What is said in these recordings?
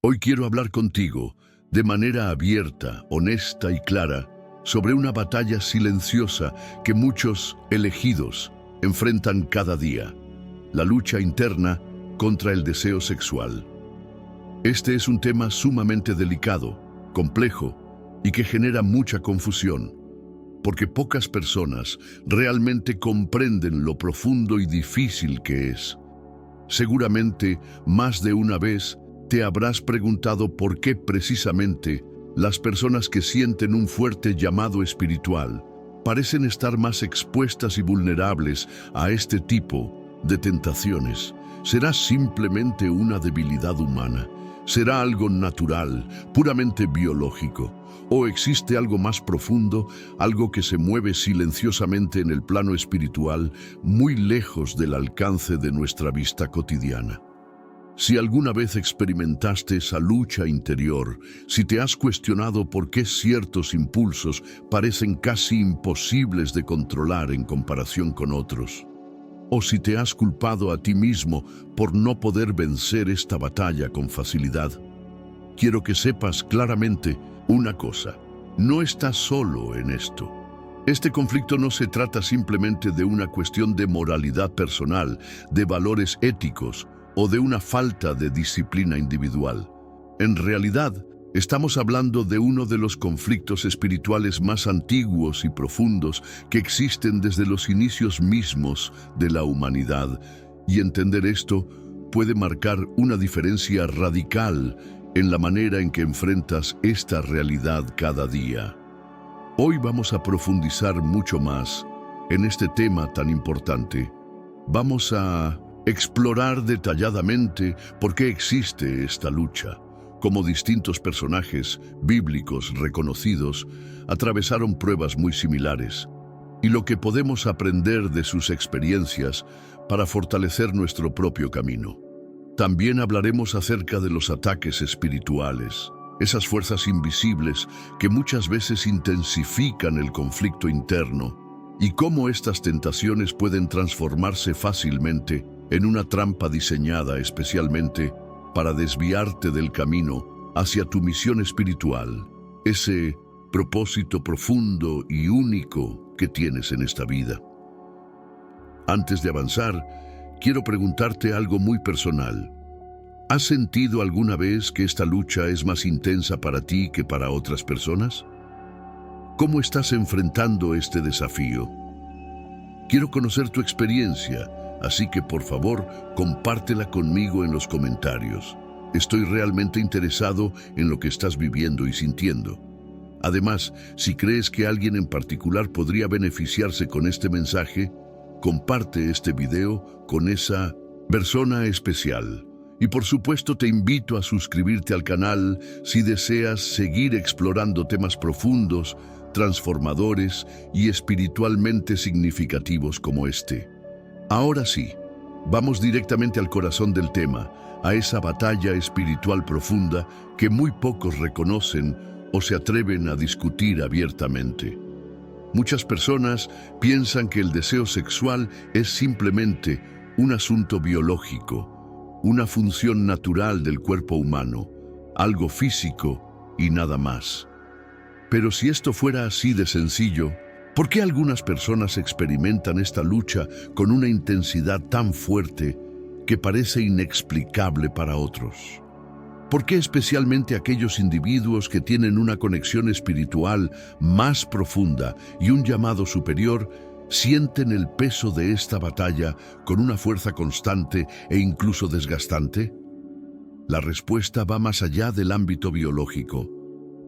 Hoy quiero hablar contigo de manera abierta, honesta y clara sobre una batalla silenciosa que muchos elegidos enfrentan cada día: la lucha interna contra el deseo sexual. Este es un tema sumamente delicado, complejo y que genera mucha confusión, porque pocas personas realmente comprenden lo profundo y difícil que es. Seguramente, más de una vez, te habrás preguntado por qué precisamente las personas que sienten un fuerte llamado espiritual parecen estar más expuestas y vulnerables a este tipo de tentaciones. ¿Será simplemente una debilidad humana? ¿Será algo natural, puramente biológico? ¿O existe algo más profundo, algo que se mueve silenciosamente en el plano espiritual, muy lejos del alcance de nuestra vista cotidiana? Si alguna vez experimentaste esa lucha interior, si te has cuestionado por qué ciertos impulsos parecen casi imposibles de controlar en comparación con otros, o si te has culpado a ti mismo por no poder vencer esta batalla con facilidad, quiero que sepas claramente una cosa: no estás solo en esto. Este conflicto no se trata simplemente de una cuestión de moralidad personal, de valores éticos o de una falta de disciplina individual. En realidad, estamos hablando de uno de los conflictos espirituales más antiguos y profundos que existen desde los inicios mismos de la humanidad, y entender esto puede marcar una diferencia radical en la manera en que enfrentas esta realidad cada día. Hoy vamos a profundizar mucho más en este tema tan importante. Vamos a explorar detalladamente por qué existe esta lucha, cómo distintos personajes bíblicos reconocidos atravesaron pruebas muy similares, y lo que podemos aprender de sus experiencias para fortalecer nuestro propio camino. También hablaremos acerca de los ataques espirituales, esas fuerzas invisibles que muchas veces intensifican el conflicto interno, y cómo estas tentaciones pueden transformarse fácilmente en una trampa diseñada especialmente para desviarte del camino hacia tu misión espiritual, ese propósito profundo y único que tienes en esta vida. Antes de avanzar, quiero preguntarte algo muy personal. ¿Has sentido alguna vez que esta lucha es más intensa para ti que para otras personas? ¿Cómo estás enfrentando este desafío? Quiero conocer tu experiencia, así que por favor, compártela conmigo en los comentarios. Estoy realmente interesado en lo que estás viviendo y sintiendo. Además, si crees que alguien en particular podría beneficiarse con este mensaje, comparte este video con esa persona especial. Y por supuesto te invito a suscribirte al canal si deseas seguir explorando temas profundos, transformadores y espiritualmente significativos como este. Ahora sí, vamos directamente al corazón del tema, a esa batalla espiritual profunda que muy pocos reconocen o se atreven a discutir abiertamente. Muchas personas piensan que el deseo sexual es simplemente un asunto biológico, una función natural del cuerpo humano, algo físico y nada más. Pero si esto fuera así de sencillo, ¿por qué algunas personas experimentan esta lucha con una intensidad tan fuerte que parece inexplicable para otros? ¿Por qué especialmente aquellos individuos que tienen una conexión espiritual más profunda y un llamado superior sienten el peso de esta batalla con una fuerza constante e incluso desgastante? La respuesta va más allá del ámbito biológico.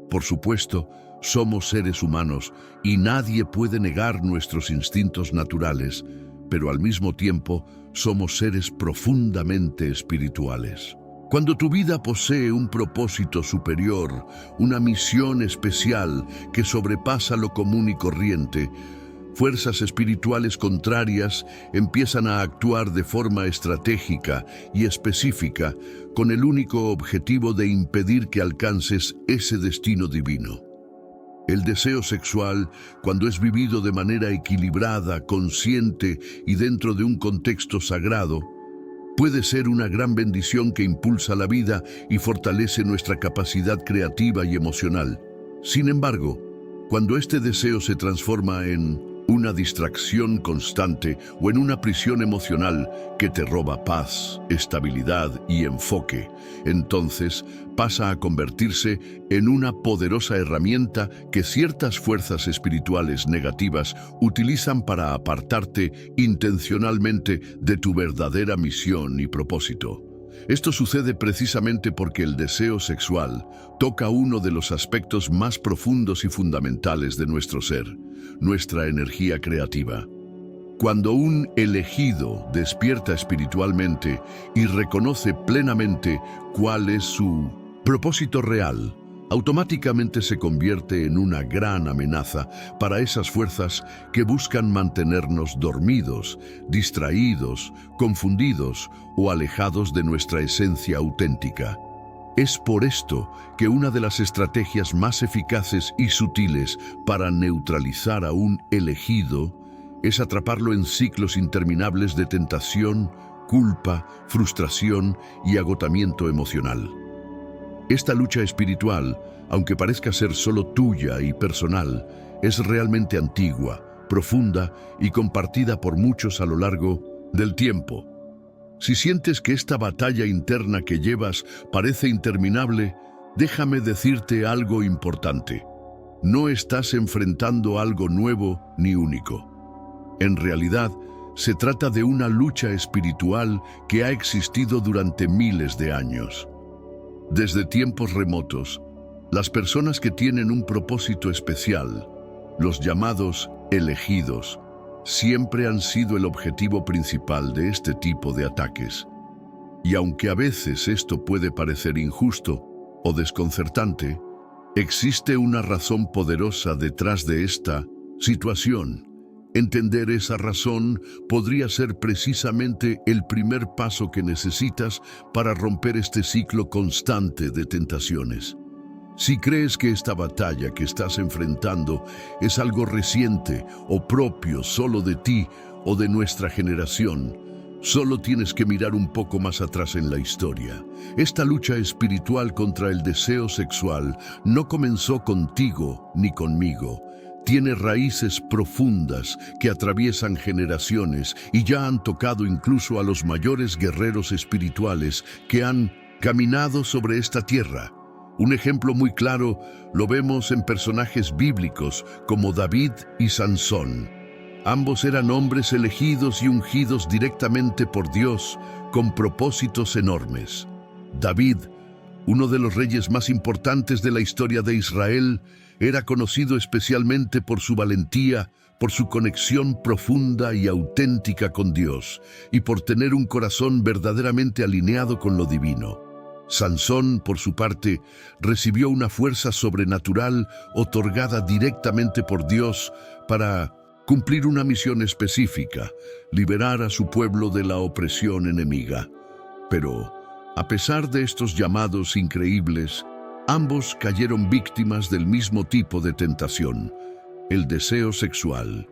Por supuesto, somos seres humanos y nadie puede negar nuestros instintos naturales, pero al mismo tiempo somos seres profundamente espirituales. Cuando tu vida posee un propósito superior, una misión especial que sobrepasa lo común y corriente, fuerzas espirituales contrarias empiezan a actuar de forma estratégica y específica con el único objetivo de impedir que alcances ese destino divino. El deseo sexual, cuando es vivido de manera equilibrada, consciente y dentro de un contexto sagrado, puede ser una gran bendición que impulsa la vida y fortalece nuestra capacidad creativa y emocional. Sin embargo, cuando este deseo se transforma en una distracción constante o en una prisión emocional que te roba paz, estabilidad y enfoque, entonces pasa a convertirse en una poderosa herramienta que ciertas fuerzas espirituales negativas utilizan para apartarte intencionalmente de tu verdadera misión y propósito. Esto sucede precisamente porque el deseo sexual toca uno de los aspectos más profundos y fundamentales de nuestro ser, nuestra energía creativa. Cuando un elegido despierta espiritualmente y reconoce plenamente cuál es su propósito real, automáticamente se convierte en una gran amenaza para esas fuerzas que buscan mantenernos dormidos, distraídos, confundidos o alejados de nuestra esencia auténtica. Es por esto que una de las estrategias más eficaces y sutiles para neutralizar a un elegido es atraparlo en ciclos interminables de tentación, culpa, frustración y agotamiento emocional. Esta lucha espiritual, aunque parezca ser solo tuya y personal, es realmente antigua, profunda y compartida por muchos a lo largo del tiempo. Si sientes que esta batalla interna que llevas parece interminable, déjame decirte algo importante. No estás enfrentando algo nuevo ni único. En realidad, se trata de una lucha espiritual que ha existido durante miles de años. Desde tiempos remotos, las personas que tienen un propósito especial, los llamados elegidos, siempre han sido el objetivo principal de este tipo de ataques. Y aunque a veces esto puede parecer injusto o desconcertante, existe una razón poderosa detrás de esta situación. Entender esa razón podría ser precisamente el primer paso que necesitas para romper este ciclo constante de tentaciones. Si crees que esta batalla que estás enfrentando es algo reciente o propio solo de ti o de nuestra generación, solo tienes que mirar un poco más atrás en la historia. Esta lucha espiritual contra el deseo sexual no comenzó contigo ni conmigo. Tiene raíces profundas que atraviesan generaciones y ya han tocado incluso a los mayores guerreros espirituales que han caminado sobre esta tierra. Un ejemplo muy claro lo vemos en personajes bíblicos como David y Sansón. Ambos eran hombres elegidos y ungidos directamente por Dios con propósitos enormes. David, uno de los reyes más importantes de la historia de Israel, era conocido especialmente por su valentía, por su conexión profunda y auténtica con Dios, y por tener un corazón verdaderamente alineado con lo divino. Sansón, por su parte, recibió una fuerza sobrenatural otorgada directamente por Dios para cumplir una misión específica, liberar a su pueblo de la opresión enemiga. Pero, a pesar de estos llamados increíbles, ambos cayeron víctimas del mismo tipo de tentación, el deseo sexual.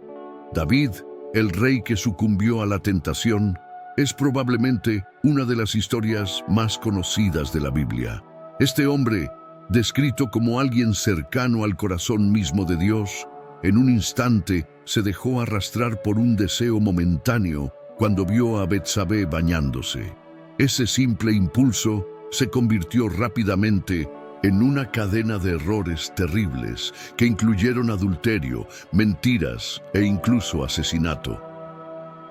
David, el rey que sucumbió a la tentación, es probablemente una de las historias más conocidas de la Biblia. Este hombre, descrito como alguien cercano al corazón mismo de Dios, en un instante se dejó arrastrar por un deseo momentáneo cuando vio a Betsabé bañándose. Ese simple impulso se convirtió rápidamente en una cadena de errores terribles que incluyeron adulterio, mentiras e incluso asesinato.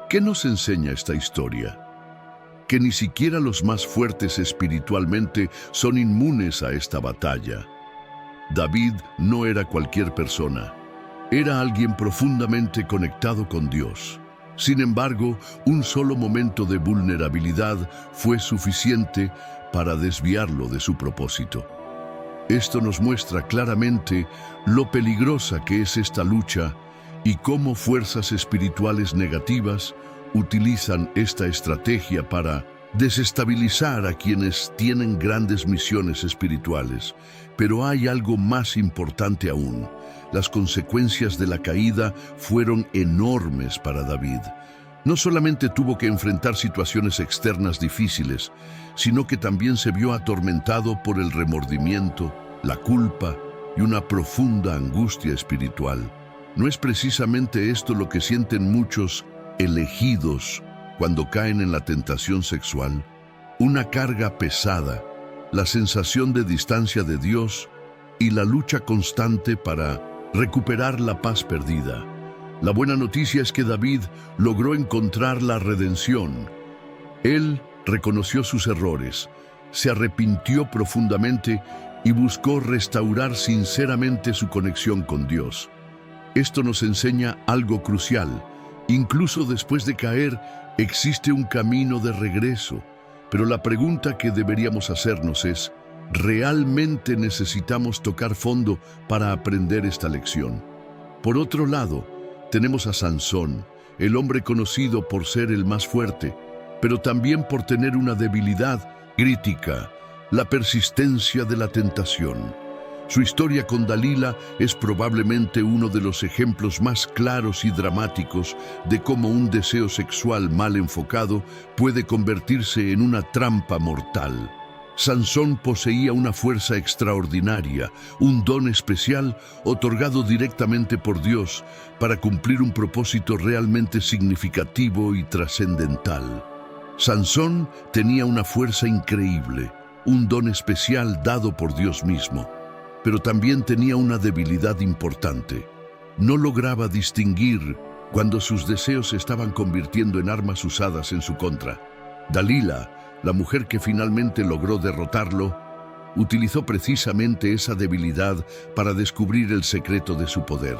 ¿Qué nos enseña esta historia? Que ni siquiera los más fuertes espiritualmente son inmunes a esta batalla. David no era cualquier persona. Era alguien profundamente conectado con Dios. Sin embargo, un solo momento de vulnerabilidad fue suficiente para desviarlo de su propósito. Esto nos muestra claramente lo peligrosa que es esta lucha y cómo fuerzas espirituales negativas utilizan esta estrategia para desestabilizar a quienes tienen grandes misiones espirituales. Pero hay algo más importante aún. Las consecuencias de la caída fueron enormes para David. No solamente tuvo que enfrentar situaciones externas difíciles, sino que también se vio atormentado por el remordimiento, la culpa y una profunda angustia espiritual. ¿No es precisamente esto lo que sienten muchos elegidos cuando caen en la tentación sexual? Una carga pesada, la sensación de distancia de Dios y la lucha constante para recuperar la paz perdida. La buena noticia es que David logró encontrar la redención. Él reconoció sus errores, se arrepintió profundamente y buscó restaurar sinceramente su conexión con Dios. Esto nos enseña algo crucial. Incluso después de caer, existe un camino de regreso. Pero la pregunta que deberíamos hacernos es, ¿realmente necesitamos tocar fondo para aprender esta lección? Por otro lado, tenemos a Sansón, el hombre conocido por ser el más fuerte, pero también por tener una debilidad crítica, la persistencia de la tentación. Su historia con Dalila es probablemente uno de los ejemplos más claros y dramáticos de cómo un deseo sexual mal enfocado puede convertirse en una trampa mortal. Sansón poseía una fuerza extraordinaria, un don especial otorgado directamente por Dios para cumplir un propósito realmente significativo y trascendental. Sansón tenía una fuerza increíble, un don especial dado por Dios mismo, pero también tenía una debilidad importante. No lograba distinguir cuando sus deseos se estaban convirtiendo en armas usadas en su contra. Dalila, la mujer que finalmente logró derrotarlo, utilizó precisamente esa debilidad para descubrir el secreto de su poder.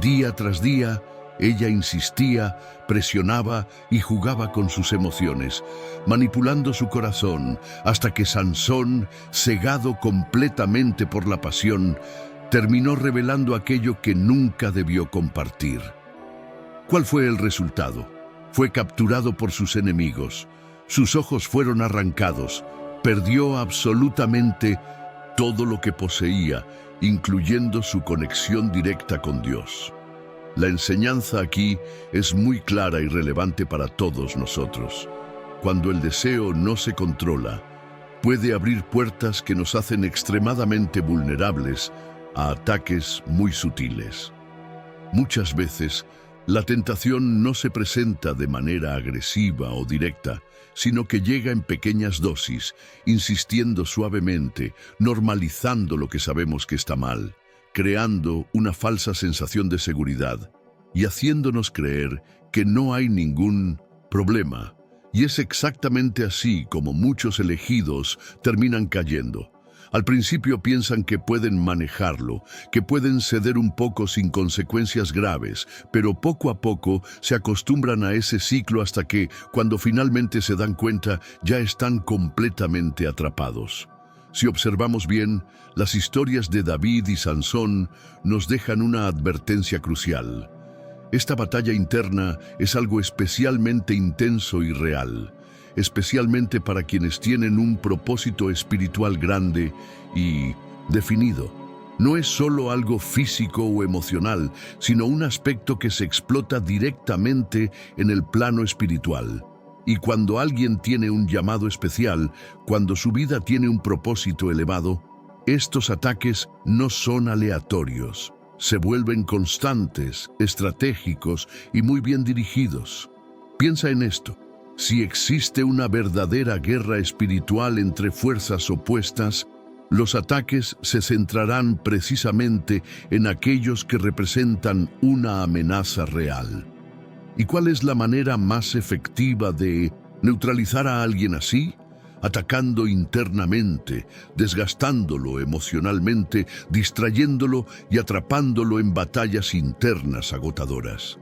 Día tras día, ella insistía, presionaba y jugaba con sus emociones, manipulando su corazón, hasta que Sansón, cegado completamente por la pasión, terminó revelando aquello que nunca debió compartir. ¿Cuál fue el resultado? Fue capturado por sus enemigos. Sus ojos fueron arrancados, perdió absolutamente todo lo que poseía, incluyendo su conexión directa con Dios. La enseñanza aquí es muy clara y relevante para todos nosotros. Cuando el deseo no se controla, puede abrir puertas que nos hacen extremadamente vulnerables a ataques muy sutiles. Muchas veces, la tentación no se presenta de manera agresiva o directa, sino que llega en pequeñas dosis, insistiendo suavemente, normalizando lo que sabemos que está mal, creando una falsa sensación de seguridad y haciéndonos creer que no hay ningún problema. Y es exactamente así como muchos elegidos terminan cayendo. Al principio piensan que pueden manejarlo, que pueden ceder un poco sin consecuencias graves, pero poco a poco se acostumbran a ese ciclo hasta que, cuando finalmente se dan cuenta, ya están completamente atrapados. Si observamos bien, las historias de David y Sansón nos dejan una advertencia crucial. Esta batalla interna es algo especialmente intenso y real, especialmente para quienes tienen un propósito espiritual grande y definido. No es solo algo físico o emocional, sino un aspecto que se explota directamente en el plano espiritual. Y cuando alguien tiene un llamado especial, cuando su vida tiene un propósito elevado, estos ataques no son aleatorios. Se vuelven constantes, estratégicos y muy bien dirigidos. Piensa en esto. Si existe una verdadera guerra espiritual entre fuerzas opuestas, los ataques se centrarán precisamente en aquellos que representan una amenaza real. ¿Y cuál es la manera más efectiva de neutralizar a alguien así? Atacando internamente, desgastándolo emocionalmente, distrayéndolo y atrapándolo en batallas internas agotadoras.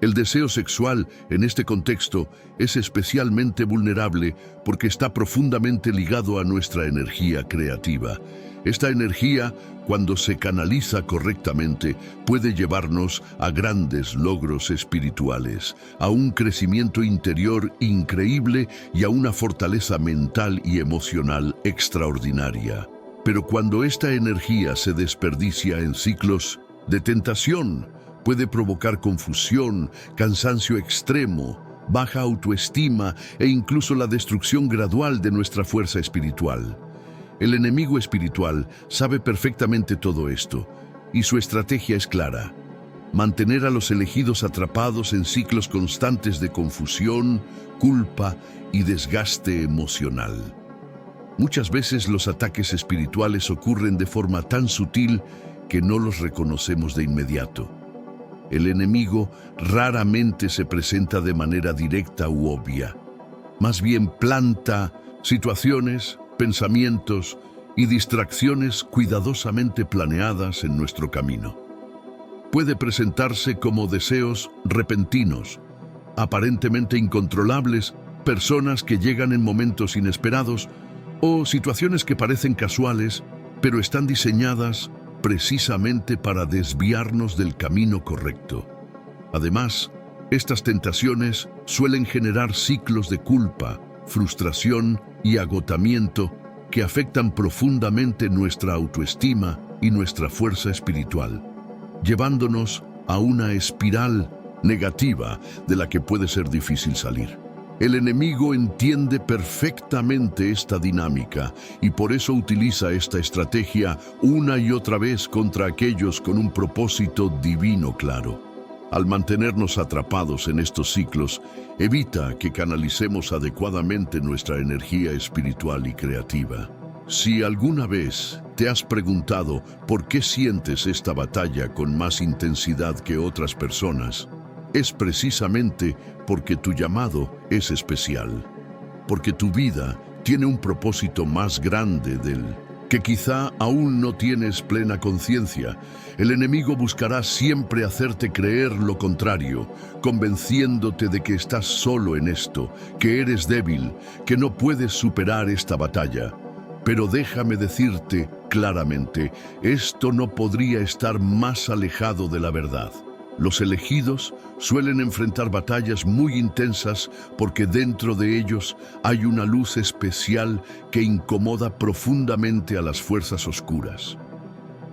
El deseo sexual, en este contexto, es especialmente vulnerable porque está profundamente ligado a nuestra energía creativa. Esta energía, cuando se canaliza correctamente, puede llevarnos a grandes logros espirituales, a un crecimiento interior increíble y a una fortaleza mental y emocional extraordinaria. Pero cuando esta energía se desperdicia en ciclos de tentación, puede provocar confusión, cansancio extremo, baja autoestima e incluso la destrucción gradual de nuestra fuerza espiritual. El enemigo espiritual sabe perfectamente todo esto, y su estrategia es clara: mantener a los elegidos atrapados en ciclos constantes de confusión, culpa y desgaste emocional. Muchas veces los ataques espirituales ocurren de forma tan sutil que no los reconocemos de inmediato. El enemigo raramente se presenta de manera directa u obvia. Más bien planta situaciones, pensamientos y distracciones cuidadosamente planeadas en nuestro camino. Puede presentarse como deseos repentinos, aparentemente incontrolables, personas que llegan en momentos inesperados o situaciones que parecen casuales, pero están diseñadas precisamente para desviarnos del camino correcto. Además, estas tentaciones suelen generar ciclos de culpa, frustración y agotamiento que afectan profundamente nuestra autoestima y nuestra fuerza espiritual, llevándonos a una espiral negativa de la que puede ser difícil salir. El enemigo entiende perfectamente esta dinámica y por eso utiliza esta estrategia una y otra vez contra aquellos con un propósito divino claro. Al mantenernos atrapados en estos ciclos, evita que canalicemos adecuadamente nuestra energía espiritual y creativa. Si alguna vez te has preguntado por qué sientes esta batalla con más intensidad que otras personas, es precisamente porque tu llamado es especial, porque tu vida tiene un propósito más grande del que quizá aún no tienes plena conciencia. El enemigo buscará siempre hacerte creer lo contrario, convenciéndote de que estás solo en esto, que eres débil, que no puedes superar esta batalla. Pero déjame decirte claramente, esto no podría estar más alejado de la verdad. Los elegidos suelen enfrentar batallas muy intensas porque dentro de ellos hay una luz especial que incomoda profundamente a las fuerzas oscuras.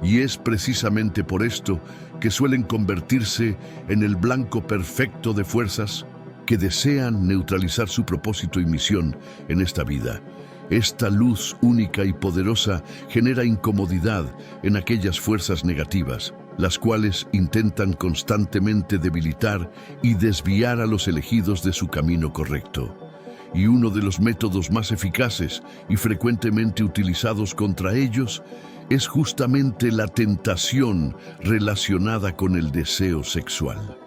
Y es precisamente por esto que suelen convertirse en el blanco perfecto de fuerzas que desean neutralizar su propósito y misión en esta vida. Esta luz única y poderosa genera incomodidad en aquellas fuerzas negativas, las cuales intentan constantemente debilitar y desviar a los elegidos de su camino correcto. Y uno de los métodos más eficaces y frecuentemente utilizados contra ellos es justamente la tentación relacionada con el deseo sexual.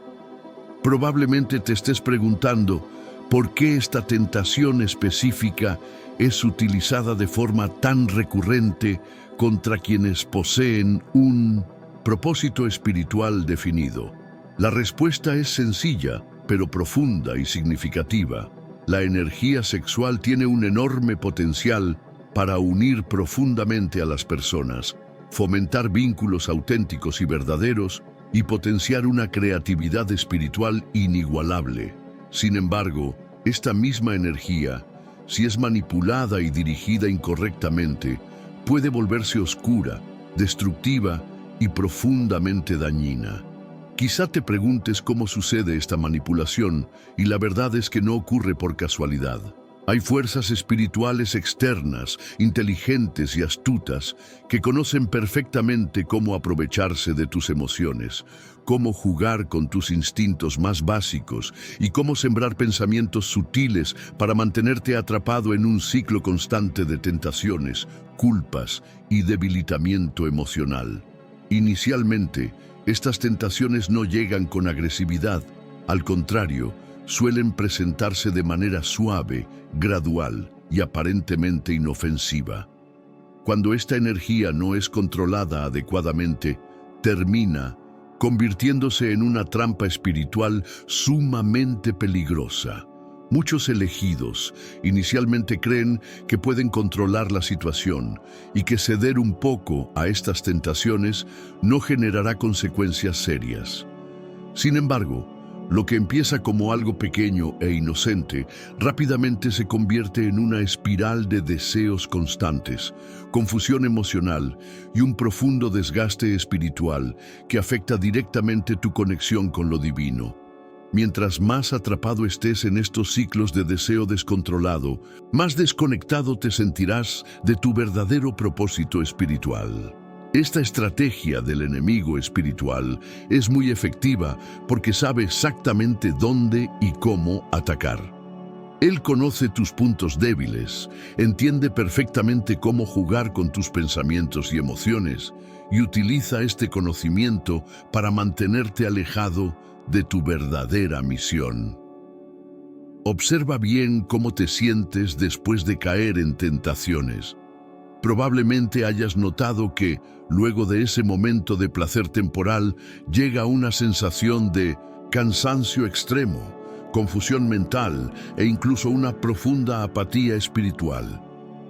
Probablemente te estés preguntando por qué esta tentación específica es utilizada de forma tan recurrente contra quienes poseen un propósito espiritual definido. La respuesta es sencilla, pero profunda y significativa. La energía sexual tiene un enorme potencial para unir profundamente a las personas, fomentar vínculos auténticos y verdaderos y potenciar una creatividad espiritual inigualable. Sin embargo, esta misma energía, si es manipulada y dirigida incorrectamente, puede volverse oscura, destructiva y profundamente dañina. Quizá te preguntes cómo sucede esta manipulación, y la verdad es que no ocurre por casualidad. Hay fuerzas espirituales externas, inteligentes y astutas, que conocen perfectamente cómo aprovecharse de tus emociones, cómo jugar con tus instintos más básicos y cómo sembrar pensamientos sutiles para mantenerte atrapado en un ciclo constante de tentaciones, culpas y debilitamiento emocional. Inicialmente, estas tentaciones no llegan con agresividad, al contrario, suelen presentarse de manera suave, gradual y aparentemente inofensiva. Cuando esta energía no es controlada adecuadamente, termina convirtiéndose en una trampa espiritual sumamente peligrosa. Muchos elegidos inicialmente creen que pueden controlar la situación y que ceder un poco a estas tentaciones no generará consecuencias serias. Sin embargo, lo que empieza como algo pequeño e inocente, rápidamente se convierte en una espiral de deseos constantes, confusión emocional y un profundo desgaste espiritual que afecta directamente tu conexión con lo divino. Mientras más atrapado estés en estos ciclos de deseo descontrolado, más desconectado te sentirás de tu verdadero propósito espiritual. Esta estrategia del enemigo espiritual es muy efectiva porque sabe exactamente dónde y cómo atacar. Él conoce tus puntos débiles, entiende perfectamente cómo jugar con tus pensamientos y emociones y utiliza este conocimiento para mantenerte alejado de tu verdadera misión. Observa bien cómo te sientes después de caer en tentaciones. Probablemente hayas notado que, luego de ese momento de placer temporal, llega una sensación de cansancio extremo, confusión mental e incluso una profunda apatía espiritual.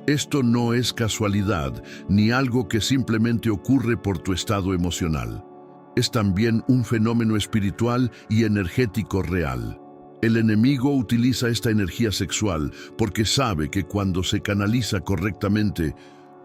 Esto no es casualidad ni algo que simplemente ocurre por tu estado emocional. Es también un fenómeno espiritual y energético real. El enemigo utiliza esta energía sexual porque sabe que cuando se canaliza correctamente,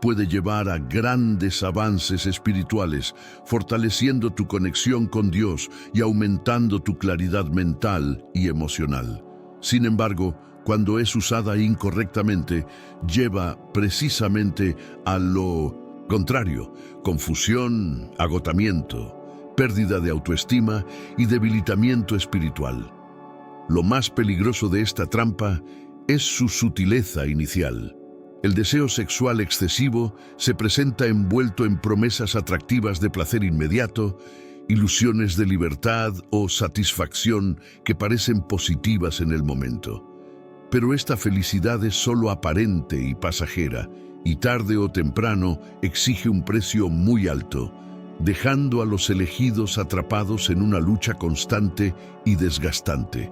puede llevar a grandes avances espirituales, fortaleciendo tu conexión con Dios y aumentando tu claridad mental y emocional. Sin embargo, cuando es usada incorrectamente, lleva precisamente a lo contrario: confusión, agotamiento, pérdida de autoestima y debilitamiento espiritual. Lo más peligroso de esta trampa es su sutileza inicial. El deseo sexual excesivo se presenta envuelto en promesas atractivas de placer inmediato, ilusiones de libertad o satisfacción que parecen positivas en el momento. Pero esta felicidad es solo aparente y pasajera, y tarde o temprano exige un precio muy alto, dejando a los elegidos atrapados en una lucha constante y desgastante.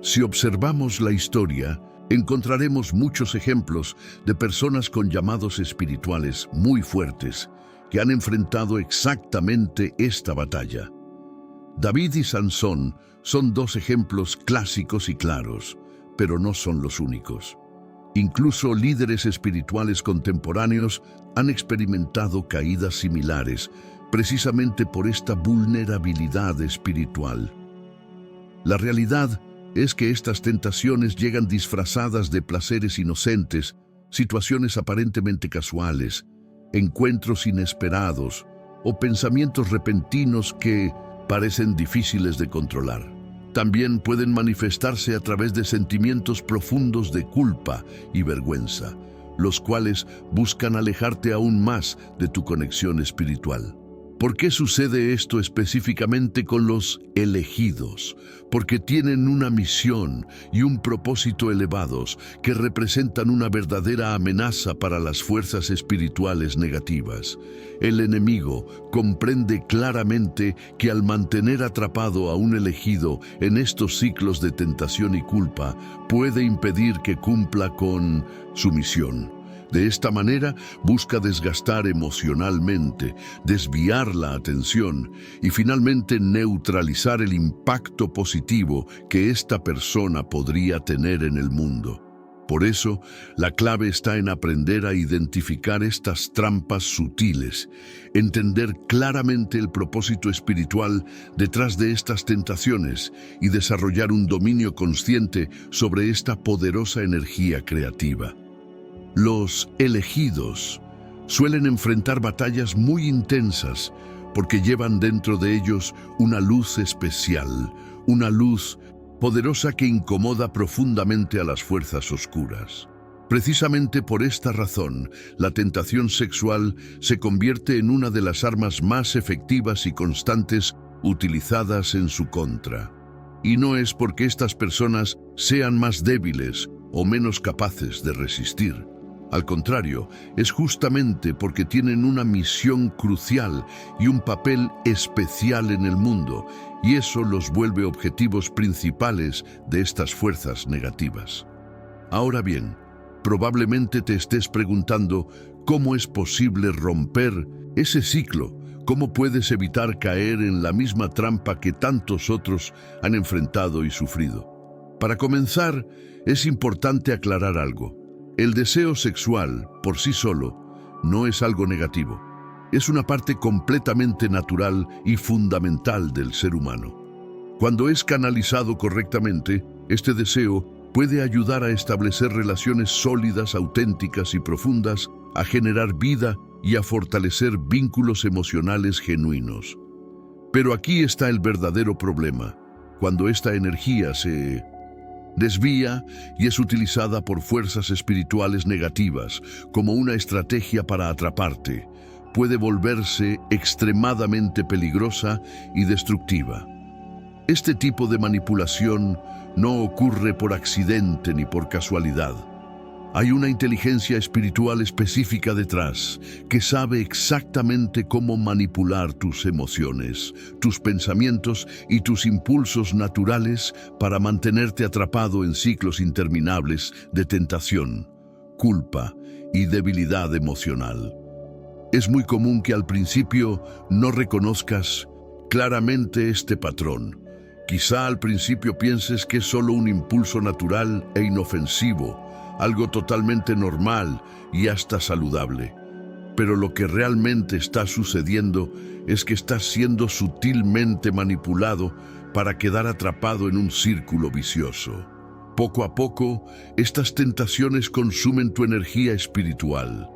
Si observamos la historia, encontraremos muchos ejemplos de personas con llamados espirituales muy fuertes que han enfrentado exactamente esta batalla. David y Sansón son dos ejemplos clásicos y claros, pero no son los únicos. Incluso líderes espirituales contemporáneos han experimentado caídas similares, precisamente por esta vulnerabilidad espiritual. La realidad es que estas tentaciones llegan disfrazadas de placeres inocentes, situaciones aparentemente casuales, encuentros inesperados o pensamientos repentinos que parecen difíciles de controlar. También pueden manifestarse a través de sentimientos profundos de culpa y vergüenza, los cuales buscan alejarte aún más de tu conexión espiritual. ¿Por qué sucede esto específicamente con los elegidos? Porque tienen una misión y un propósito elevados que representan una verdadera amenaza para las fuerzas espirituales negativas. El enemigo comprende claramente que al mantener atrapado a un elegido en estos ciclos de tentación y culpa, puede impedir que cumpla con su misión. De esta manera, busca desgastar emocionalmente, desviar la atención y finalmente neutralizar el impacto positivo que esta persona podría tener en el mundo. Por eso, la clave está en aprender a identificar estas trampas sutiles, entender claramente el propósito espiritual detrás de estas tentaciones y desarrollar un dominio consciente sobre esta poderosa energía creativa. Los elegidos suelen enfrentar batallas muy intensas porque llevan dentro de ellos una luz especial, una luz poderosa que incomoda profundamente a las fuerzas oscuras. Precisamente por esta razón, la tentación sexual se convierte en una de las armas más efectivas y constantes utilizadas en su contra. Y no es porque estas personas sean más débiles o menos capaces de resistir. Al contrario, es justamente porque tienen una misión crucial y un papel especial en el mundo, y eso los vuelve objetivos principales de estas fuerzas negativas. Ahora bien, probablemente te estés preguntando cómo es posible romper ese ciclo, cómo puedes evitar caer en la misma trampa que tantos otros han enfrentado y sufrido. Para comenzar, es importante aclarar algo. El deseo sexual, por sí solo, no es algo negativo. Es una parte completamente natural y fundamental del ser humano. Cuando es canalizado correctamente, este deseo puede ayudar a establecer relaciones sólidas, auténticas y profundas, a generar vida y a fortalecer vínculos emocionales genuinos. Pero aquí está el verdadero problema. Cuando esta energía se desvía y es utilizada por fuerzas espirituales negativas como una estrategia para atraparte, puede volverse extremadamente peligrosa y destructiva. Este tipo de manipulación no ocurre por accidente ni por casualidad. Hay una inteligencia espiritual específica detrás que sabe exactamente cómo manipular tus emociones, tus pensamientos y tus impulsos naturales para mantenerte atrapado en ciclos interminables de tentación, culpa y debilidad emocional. Es muy común que al principio no reconozcas claramente este patrón. Quizá al principio pienses que es solo un impulso natural e inofensivo, algo totalmente normal y hasta saludable. Pero lo que realmente está sucediendo es que estás siendo sutilmente manipulado para quedar atrapado en un círculo vicioso. Poco a poco, estas tentaciones consumen tu energía espiritual,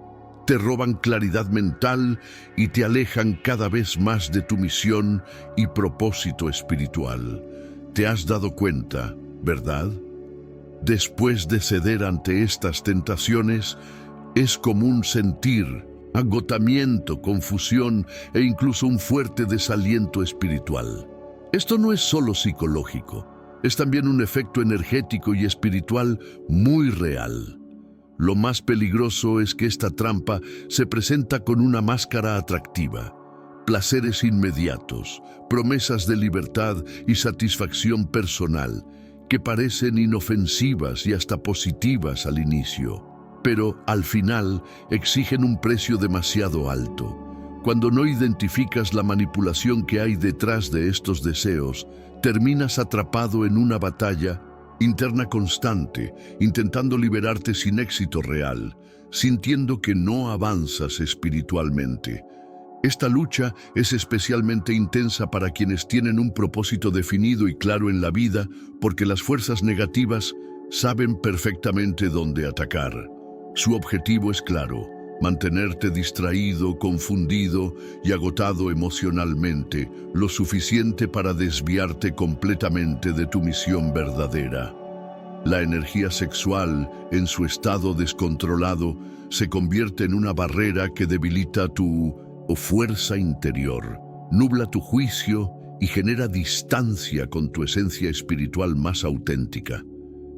te roban claridad mental y te alejan cada vez más de tu misión y propósito espiritual. ¿Te has dado cuenta, verdad? Después de ceder ante estas tentaciones, es común sentir agotamiento, confusión e incluso un fuerte desaliento espiritual. Esto no es solo psicológico, es también un efecto energético y espiritual muy real. Lo más peligroso es que esta trampa se presenta con una máscara atractiva. Placeres inmediatos, promesas de libertad y satisfacción personal, que parecen inofensivas y hasta positivas al inicio, pero al final exigen un precio demasiado alto. Cuando no identificas la manipulación que hay detrás de estos deseos, terminas atrapado en una batalla interna constante, intentando liberarte sin éxito real, sintiendo que no avanzas espiritualmente. Esta lucha es especialmente intensa para quienes tienen un propósito definido y claro en la vida, porque las fuerzas negativas saben perfectamente dónde atacar. Su objetivo es claro: mantenerte distraído, confundido y agotado emocionalmente, lo suficiente para desviarte completamente de tu misión verdadera. La energía sexual, en su estado descontrolado, se convierte en una barrera que debilita tu fuerza interior, nubla tu juicio y genera distancia con tu esencia espiritual más auténtica.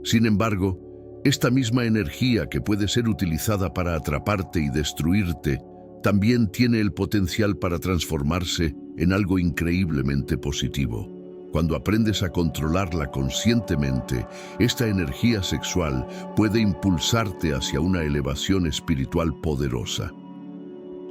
Sin embargo, esta misma energía que puede ser utilizada para atraparte y destruirte, también tiene el potencial para transformarse en algo increíblemente positivo. Cuando aprendes a controlarla conscientemente, esta energía sexual puede impulsarte hacia una elevación espiritual poderosa.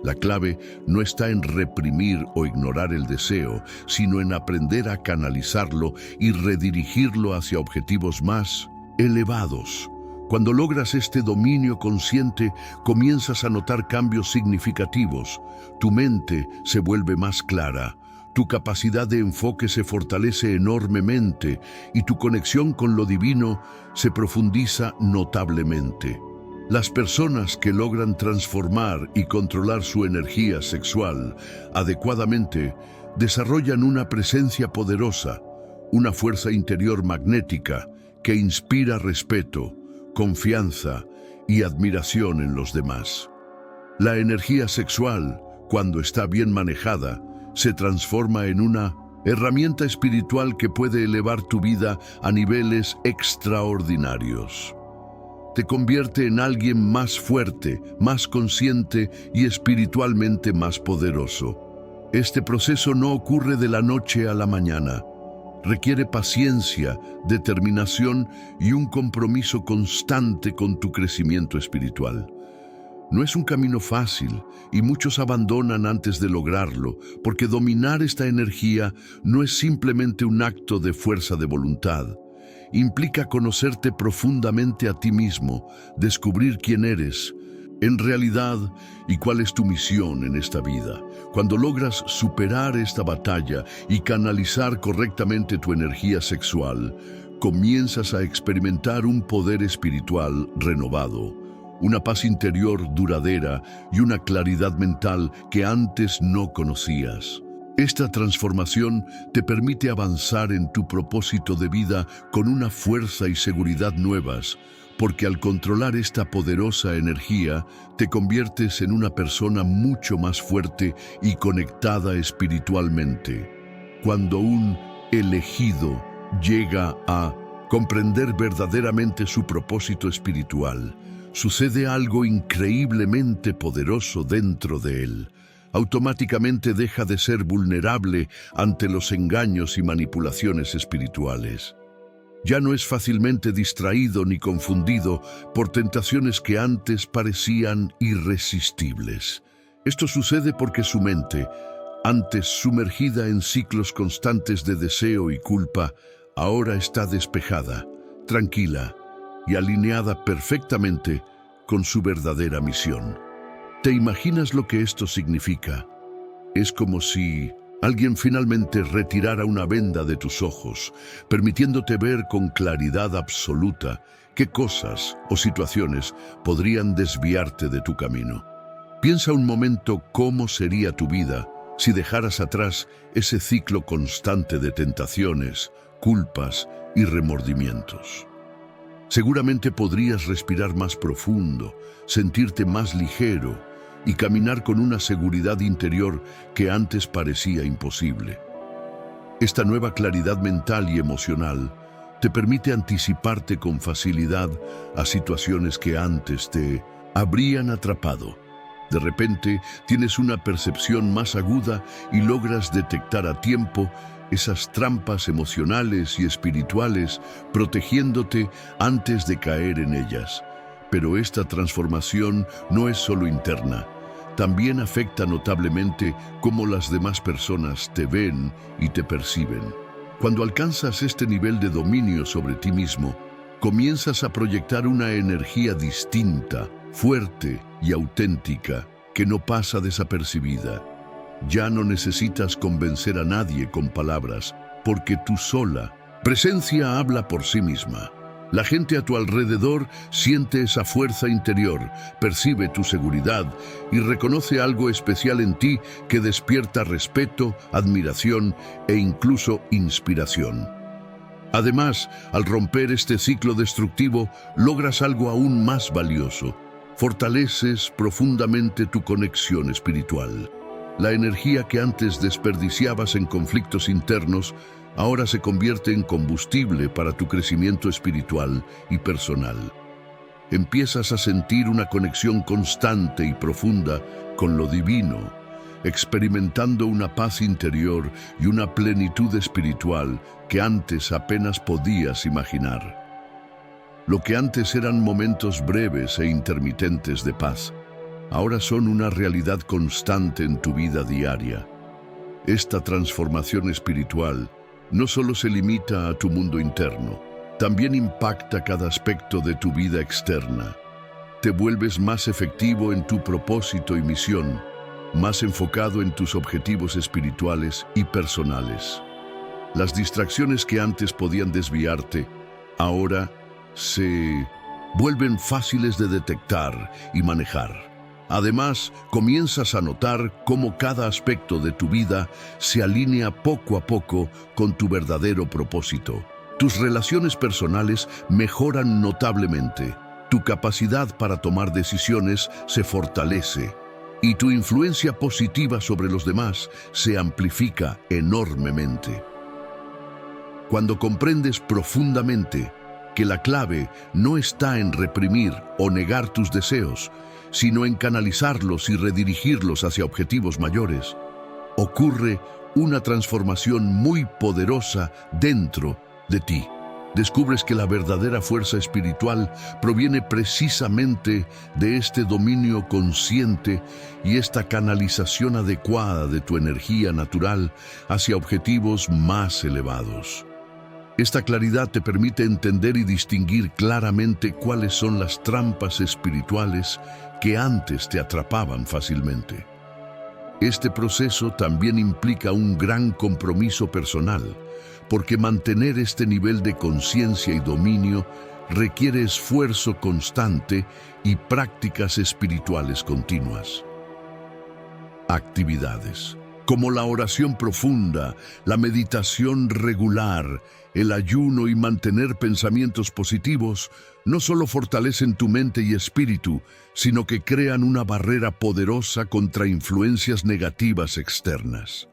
La clave no está en reprimir o ignorar el deseo, sino en aprender a canalizarlo y redirigirlo hacia objetivos más elevados. Cuando logras este dominio consciente, comienzas a notar cambios significativos. Tu mente se vuelve más clara, tu capacidad de enfoque se fortalece enormemente y tu conexión con lo divino se profundiza notablemente. Las personas que logran transformar y controlar su energía sexual adecuadamente desarrollan una presencia poderosa, una fuerza interior magnética que inspira respeto, confianza y admiración en los demás. La energía sexual, cuando está bien manejada, se transforma en una herramienta espiritual que puede elevar tu vida a niveles extraordinarios. Te convierte en alguien más fuerte, más consciente y espiritualmente más poderoso. Este proceso no ocurre de la noche a la mañana. Requiere paciencia, determinación y un compromiso constante con tu crecimiento espiritual. No es un camino fácil y muchos abandonan antes de lograrlo, porque dominar esta energía no es simplemente un acto de fuerza de voluntad. Implica conocerte profundamente a ti mismo, descubrir quién eres, en realidad y cuál es tu misión en esta vida. Cuando logras superar esta batalla y canalizar correctamente tu energía sexual, comienzas a experimentar un poder espiritual renovado, una paz interior duradera y una claridad mental que antes no conocías. Esta transformación te permite avanzar en tu propósito de vida con una fuerza y seguridad nuevas, porque al controlar esta poderosa energía, te conviertes en una persona mucho más fuerte y conectada espiritualmente. Cuando un elegido llega a comprender verdaderamente su propósito espiritual, sucede algo increíblemente poderoso dentro de él. Automáticamente deja de ser vulnerable ante los engaños y manipulaciones espirituales. Ya no es fácilmente distraído ni confundido por tentaciones que antes parecían irresistibles. Esto sucede porque su mente, antes sumergida en ciclos constantes de deseo y culpa, ahora está despejada, tranquila y alineada perfectamente con su verdadera misión. ¿Te imaginas lo que esto significa? Es como si alguien finalmente retirara una venda de tus ojos, permitiéndote ver con claridad absoluta qué cosas o situaciones podrían desviarte de tu camino. Piensa un momento cómo sería tu vida si dejaras atrás ese ciclo constante de tentaciones, culpas y remordimientos. Seguramente podrías respirar más profundo, sentirte más ligero y caminar con una seguridad interior que antes parecía imposible. Esta nueva claridad mental y emocional te permite anticiparte con facilidad a situaciones que antes te habrían atrapado. De repente tienes una percepción más aguda y logras detectar a tiempo esas trampas emocionales y espirituales, protegiéndote antes de caer en ellas. Pero esta transformación no es solo interna, también afecta notablemente cómo las demás personas te ven y te perciben. Cuando alcanzas este nivel de dominio sobre ti mismo, comienzas a proyectar una energía distinta, fuerte y auténtica que no pasa desapercibida. Ya no necesitas convencer a nadie con palabras, porque tu sola presencia habla por sí misma. La gente a tu alrededor siente esa fuerza interior, percibe tu seguridad y reconoce algo especial en ti que despierta respeto, admiración e incluso inspiración. Además, al romper este ciclo destructivo, logras algo aún más valioso. Fortaleces profundamente tu conexión espiritual. La energía que antes desperdiciabas en conflictos internos ahora se convierte en combustible para tu crecimiento espiritual y personal. Empiezas a sentir una conexión constante y profunda con lo divino, experimentando una paz interior y una plenitud espiritual que antes apenas podías imaginar. Lo que antes eran momentos breves e intermitentes de paz, ahora son una realidad constante en tu vida diaria. Esta transformación espiritual no solo se limita a tu mundo interno, también impacta cada aspecto de tu vida externa. Te vuelves más efectivo en tu propósito y misión, más enfocado en tus objetivos espirituales y personales. Las distracciones que antes podían desviarte, ahora se vuelven fáciles de detectar y manejar. Además, comienzas a notar cómo cada aspecto de tu vida se alinea poco a poco con tu verdadero propósito. Tus relaciones personales mejoran notablemente, tu capacidad para tomar decisiones se fortalece y tu influencia positiva sobre los demás se amplifica enormemente. Cuando comprendes profundamente que la clave no está en reprimir o negar tus deseos, sino en canalizarlos y redirigirlos hacia objetivos mayores, ocurre una transformación muy poderosa dentro de ti. Descubres que la verdadera fuerza espiritual proviene precisamente de este dominio consciente y esta canalización adecuada de tu energía natural hacia objetivos más elevados. Esta claridad te permite entender y distinguir claramente cuáles son las trampas espirituales que antes te atrapaban fácilmente. Este proceso también implica un gran compromiso personal, porque mantener este nivel de conciencia y dominio requiere esfuerzo constante y prácticas espirituales continuas. Actividades como la oración profunda, la meditación regular, el ayuno y mantener pensamientos positivos no solo fortalecen tu mente y espíritu, sino que crean una barrera poderosa contra influencias negativas externas.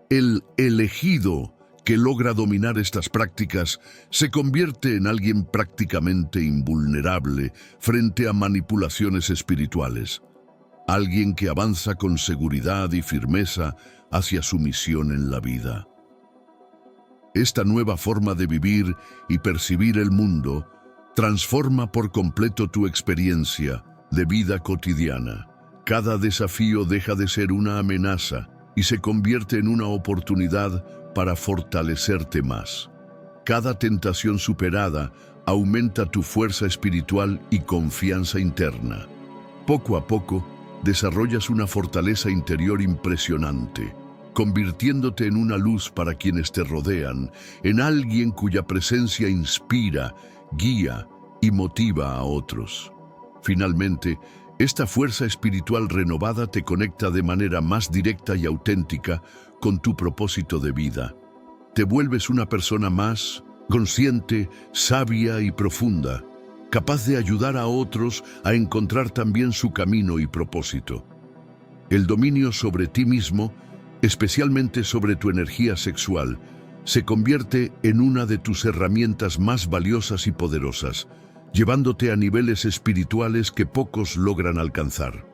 El elegido que logra dominar estas prácticas se convierte en alguien prácticamente invulnerable frente a manipulaciones espirituales. Alguien que avanza con seguridad y firmeza hacia su misión en la vida. Esta nueva forma de vivir y percibir el mundo transforma por completo tu experiencia de vida cotidiana. Cada desafío deja de ser una amenaza y se convierte en una oportunidad para fortalecerte más. Cada tentación superada aumenta tu fuerza espiritual y confianza interna. Poco a poco, desarrollas una fortaleza interior impresionante, convirtiéndote en una luz para quienes te rodean, en alguien cuya presencia inspira, guía y motiva a otros. Finalmente, esta fuerza espiritual renovada te conecta de manera más directa y auténtica con tu propósito de vida. Te vuelves una persona más consciente, sabia y profunda, capaz de ayudar a otros a encontrar también su camino y propósito. El dominio sobre ti mismo, especialmente sobre tu energía sexual, se convierte en una de tus herramientas más valiosas y poderosas, llevándote a niveles espirituales que pocos logran alcanzar.